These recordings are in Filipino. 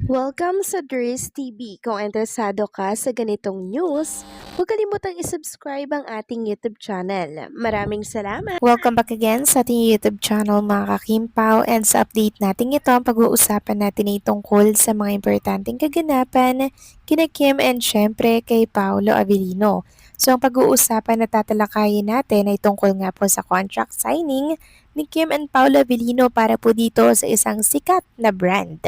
Welcome sa Dries TV. Kung interesado ka sa ganitong news, huwag kalimutang isubscribe ang ating YouTube channel. Maraming salamat! Welcome back again sa ating YouTube channel mga kakimpaw, and sa update natin ito, ang pag-uusapan natin ay tungkol sa mga importanteng kaganapan kina Kim and syempre kay Paolo Avellino. So ang pag-uusapan na tatalakayin natin ay tungkol nga po sa contract signing ni Kim and Paolo Avellino para po dito sa isang sikat na brand.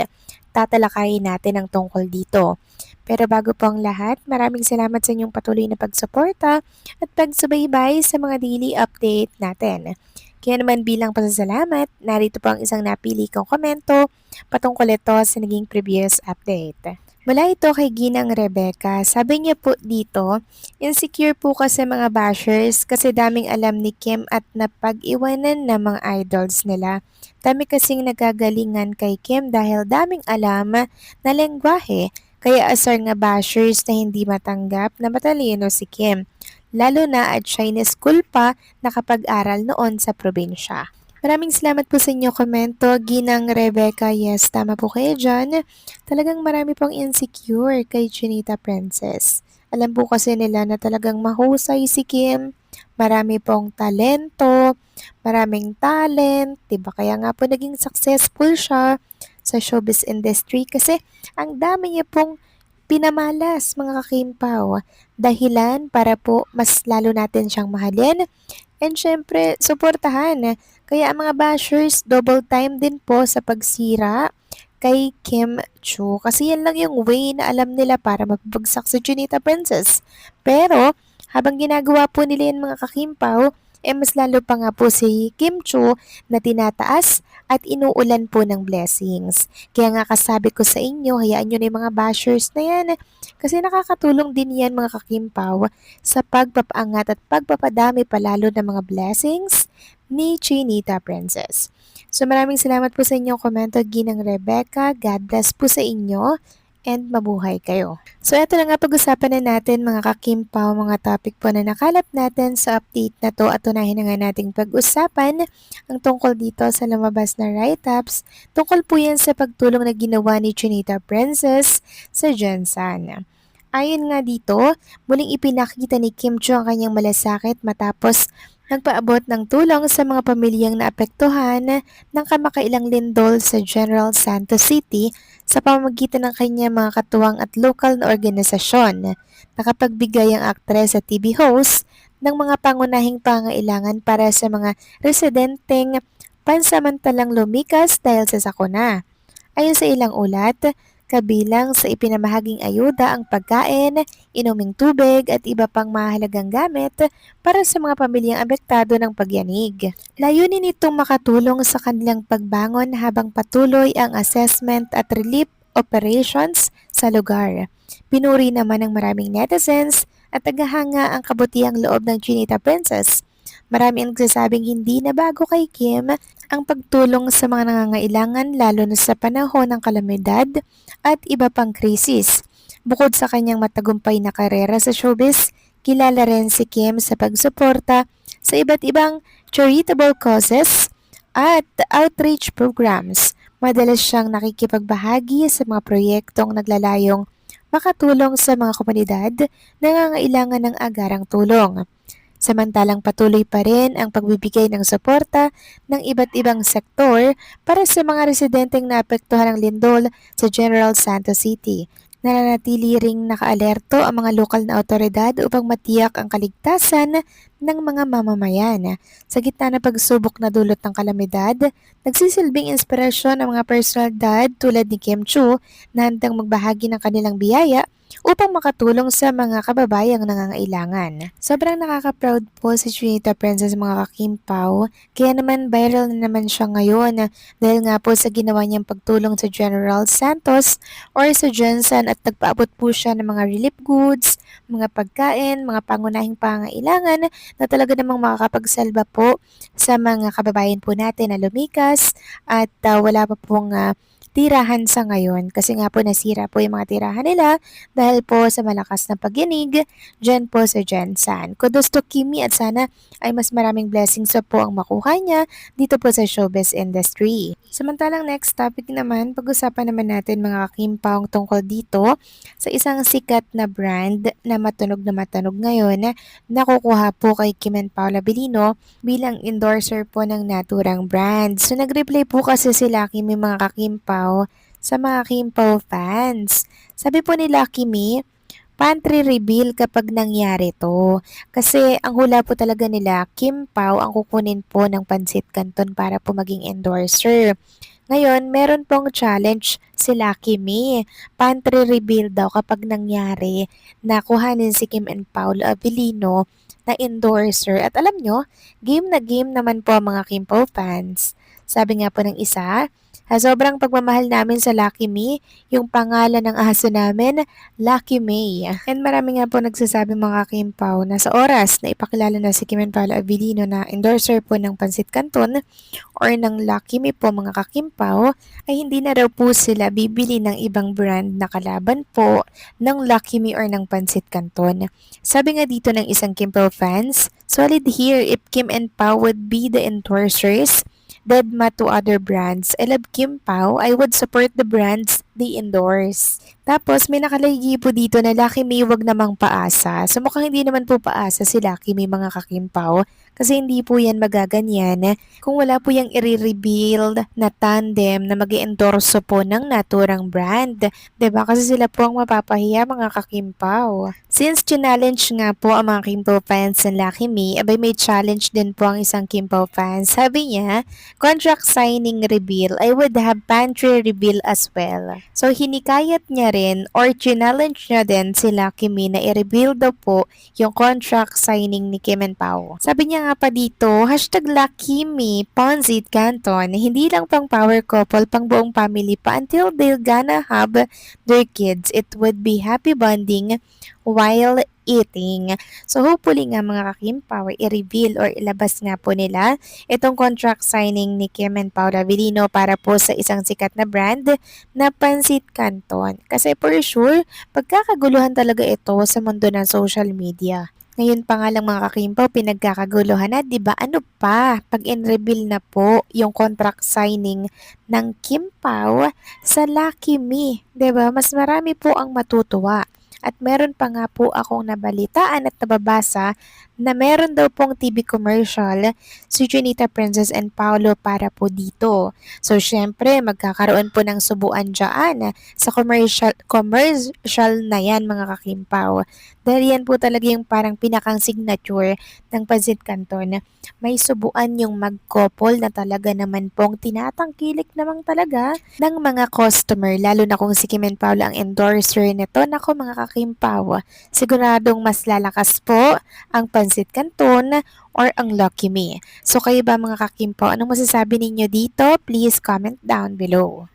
Tatalakayin natin ang tungkol dito. Pero bago po ang lahat, maraming salamat sa inyong patuloy na pagsuporta at pagsubaybay sa mga daily update natin. Kaya naman bilang pasasalamat, narito po ang isang napili kong komento patungkol ito sa naging previous update. Mula ito kay Ginang Rebecca, sabi niya po dito, insecure po kasi mga bashers kasi daming alam ni Kim at napag-iwanan ng mga idols nila. Dami kasing nagagalingan kay Kim dahil daming alam na lengguwahe, kaya asar nga bashers na hindi matanggap na matalino si Kim. Lalo na at Chinese school pa nakapag-aral noon sa probinsya. Maraming salamat po sa inyo komento, Ginang Rebecca. Yes, tama po kayo dyan. Talagang marami pong insecure kay Chinita Princess. Alam po kasi nila na talagang mahusay si Kim. Marami pong talento, maraming talent, diba? Kaya nga po naging successful siya sa showbiz industry kasi ang dami niya pong pinamalas mga kakimpaw. Dahilan para po mas lalo natin siyang mahalin and syempre suportahan. Kaya ang mga bashers double time din po sa pagsira kay Kim Chu. Kasi yan lang yung way na alam nila para mapabagsak si Junita Princess. Pero habang ginagawa po nila yan mga kakimpaw, mas lalo pa nga po si Kim Chu na tinataas at inuulan po ng blessings. Kaya nga kasabi ko sa inyo, hayaan nyo na yung mga bashers na yan. Kasi nakakatulong din yan mga kakimpaw sa pagpapaangat at pagpapadami palalo ng mga blessings ni Chinita Princess. So maraming salamat po sa inyong komento, Ginang Rebecca. God bless po sa inyo and mabuhay kayo. So ito na nga pag-usapan na natin mga kakimpaw, mga topic po na nakalap natin sa update na to at unahin na nga nating pag-usapan ang tungkol dito sa lumabas na write-ups. Tungkol po yan sa pagtulong na ginawa ni Chinita Princess sa Jensan. Ayon nga dito, muling ipinakita ni Kim Chu ang kanyang malasakit matapos nagpaabot ng tulong sa mga pamilyang naapektuhan ng kamakailang lindol sa General Santos City sa pamamagitan ng kanyang mga katuwang at lokal na organisasyon. Nakapagbigay ang aktres at TV host ng mga pangunahing pangailangan para sa mga residenteng pansamantalang lumikas dahil sa sakuna. Ayon sa ilang ulat, kabilang sa ipinamahaging ayuda ang pagkain, inuming tubig at iba pang mahalagang gamit para sa mga pamilyang apektado ng pagyanig. Layunin nitong makatulong sa kanilang pagbangon habang patuloy ang assessment at relief operations sa lugar. Pinuri naman ng maraming netizens at tagahanga ang kabutiang loob ng Chinita Princess. Marami ang nagsasabing hindi na bago kay Kim ang pagtulong sa mga nangangailangan lalo na sa panahon ng kalamidad at iba pang krisis. Bukod sa kanyang matagumpay na karera sa showbiz, kilala rin si Kim sa pagsuporta sa iba't ibang charitable causes at outreach programs. Madalas siyang nakikipagbahagi sa mga proyektong naglalayong makatulong sa mga komunidad na nangangailangan ng agarang tulong. Samantalang patuloy pa rin ang pagbibigay ng suporta ng iba't ibang sektor para sa mga residenteng naapektuhan ng lindol sa General Santos City. Nananatili ring nakaalerto ang mga lokal na otoridad upang matiyak ang kaligtasan ng mga mamamayan. Sa gitna ng pagsubok na dulot ng kalamidad, nagsisilbing inspirasyon ang mga personalidad tulad ni Kim Chu na handang magbahagi ng kanilang biyaya upang makatulong sa mga kababayang nangangailangan. Sobrang nakaka-proud po si Chinita Princess mga kakimpaw, kaya naman viral na naman siya ngayon dahil nga po sa ginawa niyang pagtulong sa General Santos or sa Jensen at nagpaabot po siya ng mga relief goods, mga pagkain, mga pangunahing pangailangan na talaga namang makakapagsalba po sa mga kababayan po natin na lumikas at wala pa pong tirahan sa ngayon kasi nga po nasira po yung mga tirahan nila dahil po sa malakas na pagyanig dyan po sa Jensan. Kudos to Kimi at sana ay mas maraming blessings pa po ang makuha niya dito po sa showbiz industry. Samantalang next topic naman, pag-usapan naman natin mga kakimpaong tungkol dito sa isang sikat na brand na matunog ngayon na kukuha po kay Kim and Paula Abilino bilang endorser po ng naturang brand. So nag-reply po kasi si Lucky May mga kakimpaw sa mga Kimpaw fans. Sabi po ni Lucky May, pantry reveal kapag nangyari to. Kasi ang hula po talaga nila, Kim Pao ang kukunin po ng Pansit Canton para po maging endorser. Ngayon, meron pong challenge si Lucky Me. Pantry reveal daw kapag nangyari na kuhanin si Kim and Paul Abilino na endorser. At alam nyo, game na game naman po ang mga Kim Pao fans. Sabi nga po ng isa, sobrang pagmamahal namin sa Lucky Me, yung pangalan ng aso namin, Lucky May. And marami nga po nagsasabi mga Kimpaw na sa oras na ipakilala na si Kim and Paolo Abilino na endorser po ng Pansit Canton or ng Lucky Me po mga kakimpaw, ay hindi na raw po sila bibili ng ibang brand na kalaban po ng Lucky Me or ng Pansit Canton. Sabi nga dito ng isang Kimpaw fans, solid here if Kim and Pao would be the endorsers Deadma to other brands. I love Kim Pao. I would support the brands they endorse. Tapos may nakalagay po dito na Lucky May wag namang paasa. So mukhang hindi naman po paasa si Lucky May mga kakimpaw kasi hindi po yan magaganyan kung wala po yung i-rebuild na tandem na mag-endorso po ng naturang brand. 'Di ba? Kasi sila po ang mapapahiya mga kakimpaw. Since challenge nga po ang mga Kimpaw fans ng Lucky May, abay may challenge din po ang isang Kimpaw fans. Sabi niya, contract signing reveal, I would have pantry reveal as well. So hinikayat niya rin or challenge niya din si Lucky Me na i-reveal daw po yung contract signing ni Kim and Pao. Sabi niya nga pa dito, hashtag Lucky Me, Ponzit Canton, hindi lang pang power couple, pang buong family pa until they're gonna have their kids. It would be happy bonding while eating. So hopefully nga mga kakimpaw, i-reveal or ilabas nga po nila itong contract signing ni Kim and Paula Abilino para po sa isang sikat na brand na Pansit Canton. Kasi for sure, pagkakaguluhan talaga ito sa mundo ng social media. Ngayon pa nga lang mga kakimpaw, pinagkakaguluhan na, di ba? Ano pa? Pag in-reveal na po yung contract signing ng Kim Pao sa Lucky Me, di ba? Mas marami po ang matutuwa. At meron pa nga po akong nabalitaan at nababasa na meron daw pong TV commercial si Junita Princess and Paolo para po dito. So syempre magkakaroon po ng subuan dyan sa commercial na yan mga kakimpaw. Dahil yan po talaga yung parang pinakang signature ng Pansit Canton. May subuan yung mag-couple na talaga naman pong tinatangkilik naman talaga ng mga customer. Lalo na kung si Kim and Paolo ang endorser nito. Nako mga kakimpaw, siguradong mas lalakas po ang Pansit Canton or ang Lucky Me. So kayo ba mga kakimpaw, anong masasabi ninyo dito? Please comment down below.